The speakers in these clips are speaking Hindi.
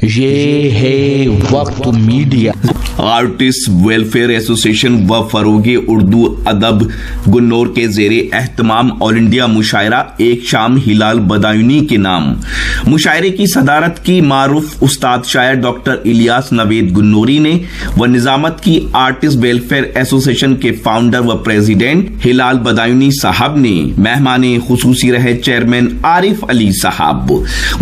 ये है वक्त मीडिया। आर्टिस्ट वेलफेयर एसोसिएशन व फरोगे उर्दू अदब गुन्नौर के जेरे एहतमाम ऑल इंडिया मुशायरा एक शाम हिलाल बदायूनी के नाम। मुशायरे की सदारत की मारूफ उस्ताद शायर डॉक्टर इलियास नवेद गुन्नौरी ने व निजामत की आर्टिस्ट वेलफेयर एसोसिएशन के फाउंडर व प्रेसिडेंट हिलाल बदायूनी साहब ने। मेहमान खुसूसी रहे चेयरमैन आरिफ अली साहब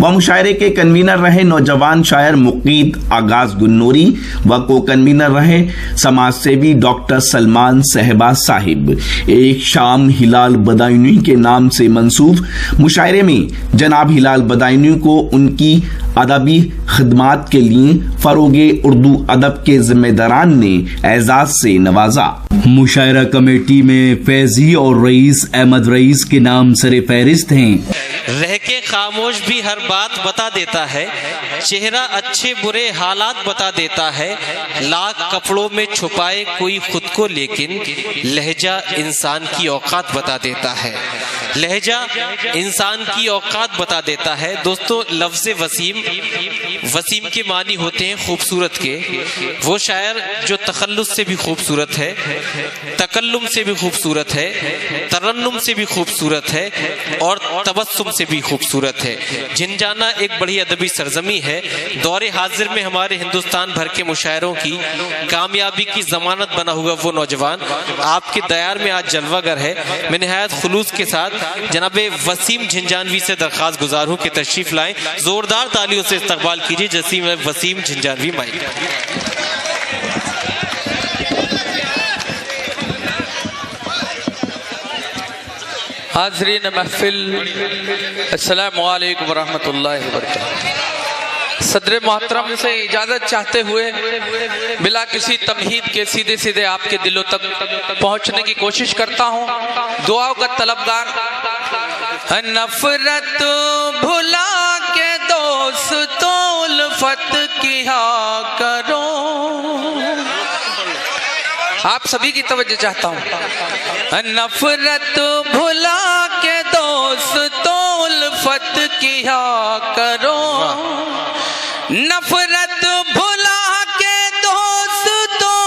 व मुशायरे के कन्वीनर रहे नौजवान शायर मुकीद आगाज गुन्नौरी व को कन्वीनर रहे समाज सेवी डॉक्टर सलमान सहबा साहिब। एक शाम हिलाल बदायूनी के नाम से मंसूब मुशायरे में जनाब हिलाल बदायूनी को उनकी अदबी खिदमात के लिए फरोगे उर्दू अदब के जिम्मेदारान ने एजाज से नवाजा। मुशायरा कमेटी में फैजी और रईस अहमद रईस के नाम सरे फहरिस्त हैं। रह के खामोश भी हर बात बता देता है, चेहरा अच्छे बुरे हालात बता देता है। लाख कपड़ों में छुपाए कोई खुद को, लेकिन लहजा इंसान की औकात बता देता है। लहजा इंसान की औकात बता देता है। दोस्तों, लफ्ज़ वसीम के मानी होते हैं खूबसूरत के। वो शायर जो तखल्लुस से भी खूबसूरत है, तकल्लुम से भी खूबसूरत है, तरन्नुम से भी खूबसूरत है और तबस्सुम से भी खूबसूरत है। झिंझाना एक बड़ी अदबी सरजमी है। दौरे हाजिर में हमारे हिंदुस्तान भर के मुशायरों की कामयाबी की जमानत बना हुआ वो नौजवान आपके दयार में आज जलवागर है। मैं निहायत खुलूस के साथ जनाब वसीम झिंझानवी से दरख्वास्त गुजार हूँ कि तशरीफ लाएं। जोरदार तालियों से इस्तकबाल कीजिए वसीम झिंझानवी माइक। हाज़रीन महफिल, अस्सलामु अलैकुम वरहमतुल्लाहि वबरकातुहू। सदर मोहतरम से इजाज़त चाहते हुए बिला किसी तमहीद के सीधे सीधे आपके दिलों तक पहुंचने की कोशिश करता हूं। दुआओं का तलबगार। नफरत भुला के दोस्तों उल्फत किया करो। आप सभी की तवज्जो चाहता हूं। नफरत भुला के दोस्तों उल्फत किया करो। नफरत भुला के दोस्तों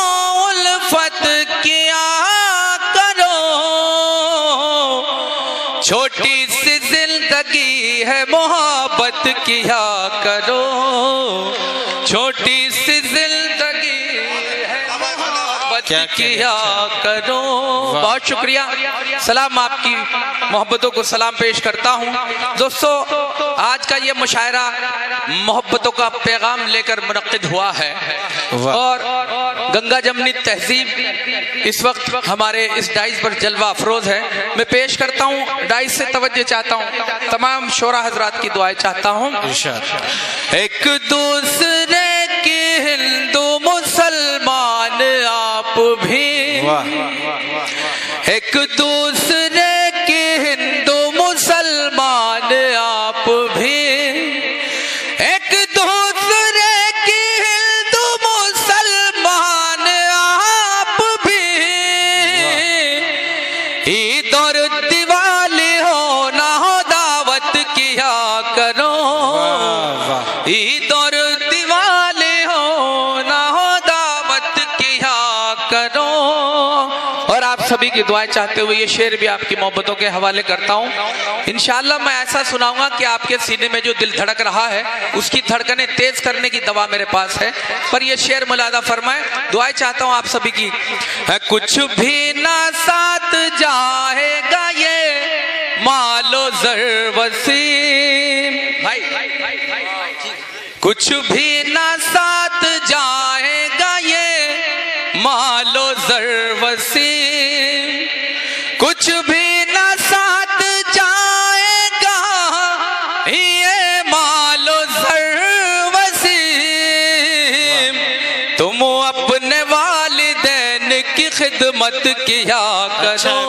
उल्फत किया करो। छोटी सी जिंदगी है मोहब्बत किया करो। छोटी सी जिंदगी किया करो। बहुत शुक्रिया। सलाम, आपकी मोहब्बतों को सलाम पेश करता हूँ। दोस्तों, आज का ये मुशायरा मोहब्बतों का पैगाम लेकर मुनक्किद हुआ है और गंगा जमनी तहजीब इस वक्त हमारे इस डाइस पर जलवा अफरोज है। मैं पेश करता हूँ, डाइस से तवज्जो चाहता हूँ, तमाम शोरा हजरात की दुआएं चाहता हूँ। एक दूसरे के हिंदू मुसलमान आप भी, एक दूसरे के हिंदू मुसलमान आप भी, एक दूसरे के हिंदू मुसलमान आप भी। ईद और दिवाली हो ना हो दावत किया करो। ईद और दिवाली हो ना हो दावत किया करो। और आप सभी की दुआएं चाहते हुए ये शेर भी आपकी मोहब्बतों के हवाले करता हूँ। इंशाअल्लाह मैं ऐसा सुनाऊंगा कि आपके सीने में जो दिल धड़क रहा है उसकी धड़कनें तेज करने की दवा मेरे पास है। पर ये शेर मुलादा फरमाए। दुआएं चाहता हूँ आप सभी की। कुछ भी ना साथ जाएगा ये मालो ज़र वसीम भाई, कुछ भी ना साथ जाएगा ये मालो ज़र वसीम। कुछ भी ना साथ जाएगा ये मालो ज़र वसीम। तुम अपने वालिदैन की खिदमत किया करो।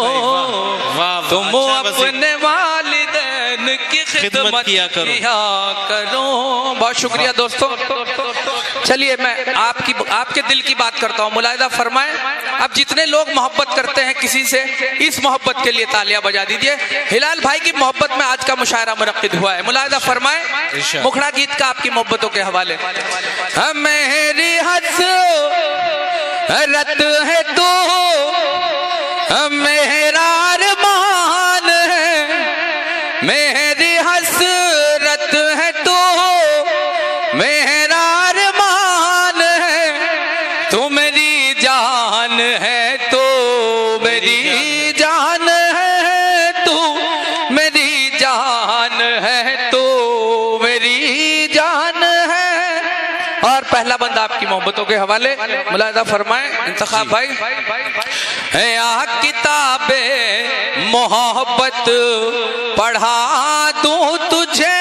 तुम अपने वालिदैन की खिदमत किया करो। बहुत शुक्रिया दोस्तों। चलिए मैं आपके दिल की बात करता हूँ। मुलाहिदा फरमाएं। अब जितने लोग मोहब्बत करते हैं किसी से, इस मोहब्बत के लिए तालियां बजा दीजिए। हिलाल भाई की मोहब्बत में आज का मुशायरा मुनक्किद हुआ है। मुलाहिजा फरमाए मुखड़ा गीत का आपकी मोहब्बतों के हवाले। मेरी हसरत है तू, मेरा अरमान है, मेरी हसरत है तू, मेरा अरमान है, तू मेरी जान है, तो मेरी जान है, तू मेरी जान है, तो मेरी जान है। और पहला बंदा आपकी मोहब्बतों के हवाले। मुलाहिजा फरमाए इंतखाब भाई। या किताबे मोहब्बत पढ़ा दूं तुझे,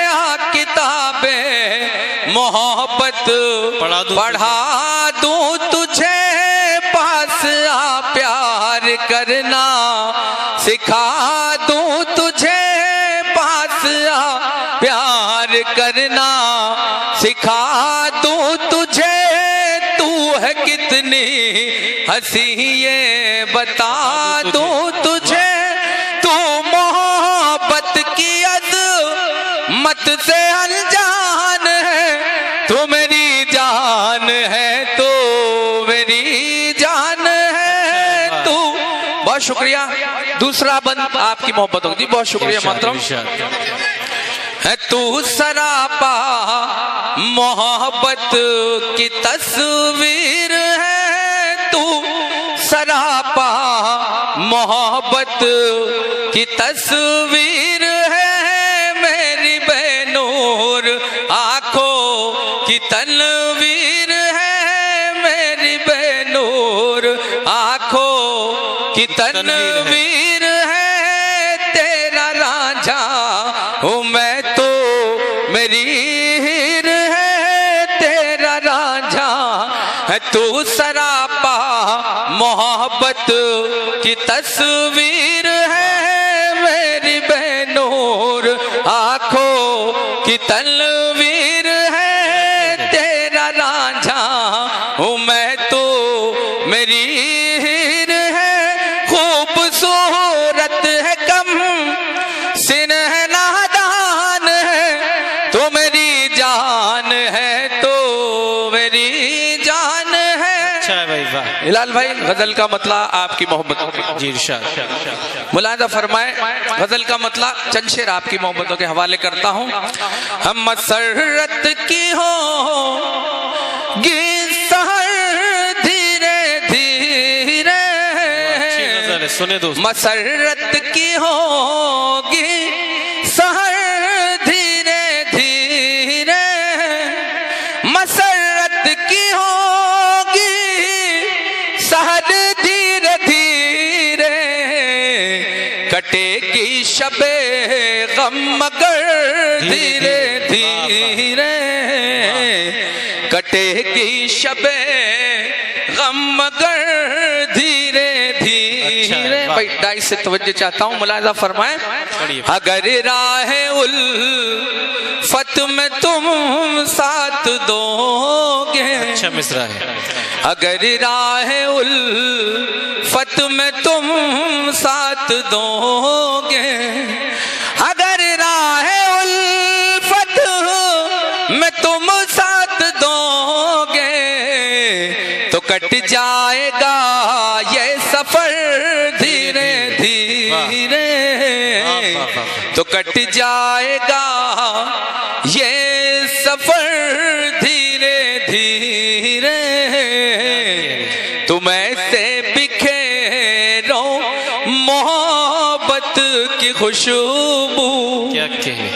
या किताबे मोहब्बत पढ़ा दूं तुझे, पास आ प्यार करना सिखा दूं तुझे, पास आ प्यार करना सिखा दूं तुझे। तू है कितनी हंसी ये बता दूं तुझे, तू मोहब्बत की अज़मत से अनजान है, तू मेरी जान है, तो मेरी जान है तू। बहुत शुक्रिया। दूसरा बंद आपकी मोहब्बत होगी। बहुत शुक्रिया मोहतरम। है तू सरापा मोहब्बत की तस्वीर है, तू सरापा मोहब्बत की तस्वीर है, मेरी बेनूर आंखों की तनवीर है, मेरी बेनूर आंखों की तनवीर है, तेरा रांझा हूँ मैं तो मेरी हीर है, तेरा रांझा है, तू सरापा मोहब्बत की तस्वीर है, मेरी बेनूर आंखों की तनवीर है, तेरा रांझा हूँ मैं तो मेरी हीर है, खूबसूरत है कम सिन है नादान है, तो मेरी जान है, तो मेरी जान है। अच्छा है भाई, वाह। हिलाल भाई गजल का मतला आपकी मोहब्बत जी इरशाद। मुलाहिजा फरमाए गजल का मतला चंद शेर आपकी मोहब्बतों के हवाले करता हूँ। हम मसरत की हो गी सहर धीरे धीरे, सुने दोस्त। मसरत की होगी सहर धीरे धीरे, मसरत की होगी सहर धीरे धीरे, कटेगी शबे गम मगर धीरे धीरे, कटेगी शबे गम मगर धीरे धीरे। भाई डाई से तवज्जो चाहता हूँ। मुलाहिजा फरमाए अगर राह उल्फत में तुम साथ दोगे, अच्छा मिसरा है। अगर राह उल्फत में तुम साथ दोगे, अगर राह उल्फत में तुम साथ दोगे, तो कट जाएगा ये सफर धीरे धीरे, तो कट जाएगा ये सफर धीरे धीरे। तुम ऐसे बिखेरो मोहब्बत की खुशबू, क्या कहे,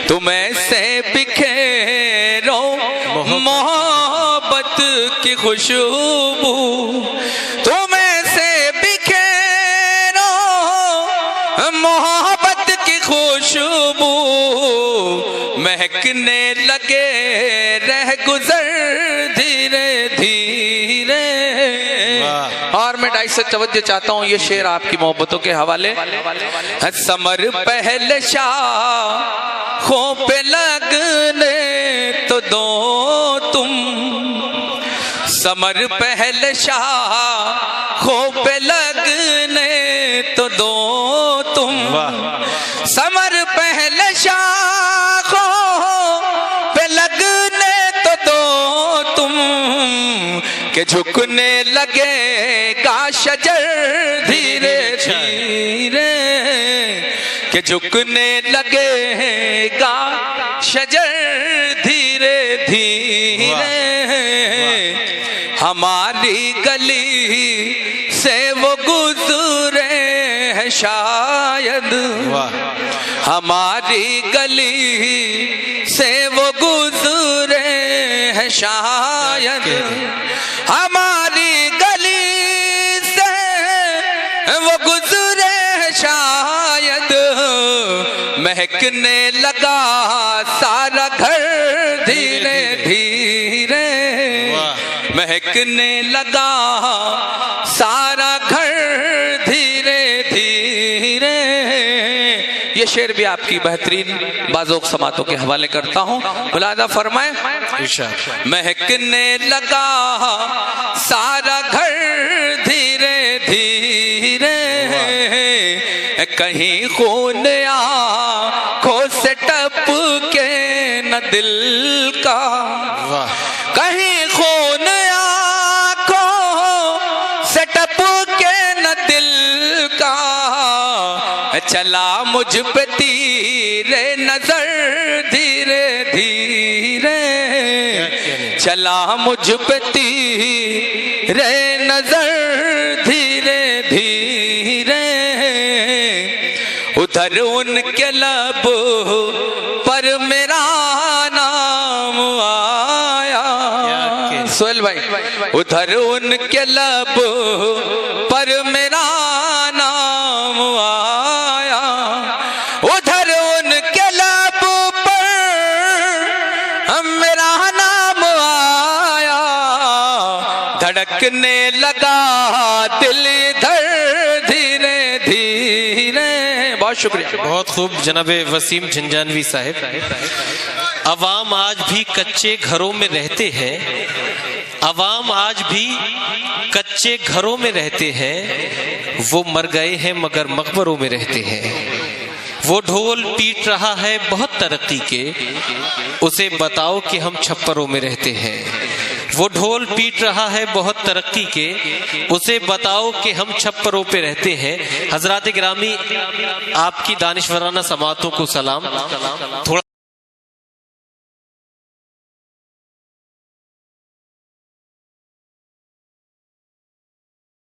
तुम ऐसे बिखेरो मोहब्बत की खुशबू, तुम ऐसे बिखेरो मोहब्बत की खुशबू, महकने लगे रह गुजर धीरे धीरे। और मैं डाई से तवज्जो चाहता हूँ, ये शेर आपकी मोहब्बतों के हवाले। समर पहले शाखों पे लगने तो दो तुम, समर पहले शाखों पे लगने तो दो तुम, समर पहले शाखों पे लगने तो दो तुम, के झुकने लगेगा शजर धीरे धीरे, के झुकने लगेगा शजर धीरे धीरे। हमारी गली से वो गुजरे हैं शायद, हमारी गली से वो गुजरे हैं शायद, हमारी गली से वो गुजरे हैं शायद। महकने लगा सारा घर धीरे धीरे, महकने लगा सारा घर धीरे धीरे। ये शेर भी आपकी बेहतरीन बाज़ोक समातों के हवाले करता हूँ, मुलादा फरमाए। महकने लगा सारा घर धीरे धीरे, कहीं खून आँखों से टपके न दिल का, कहीं खून आँखों से टपके न दिल का। चला मुझ पे तीरे नजर धीरे धीरे, चला मुझ पे तीरे नजर धीरे धीरे। उधर उनके लब पर मेरा नाम आया, सोहेल भाई, उधर उनके लब पर मेरा नाम आया, उधर उनके लब पर मेरा नाम आया। धड़कने लगा दिल इधर धीरे धीरे। बहुत शुक्रिया, बहुत खूब जनाबे वसीम झंझानवी साहब। अवाम आज भी कच्चे घरों में रहते हैं, अवाम आज भी कच्चे घरों में रहते हैं, वो मर गए हैं मगर मकबरों में रहते हैं। वो ढोल पीट रहा है बहुत तरक्की के, उसे बताओ कि हम छप्परों में रहते हैं। वो ढोल पीट रहा है बहुत तरक्की के, उसे बताओ कि हम छप्परों पे रहते हैं। हजरात गिरामी, आपकी दानिशवराना समातों को सलाम। थोड़ा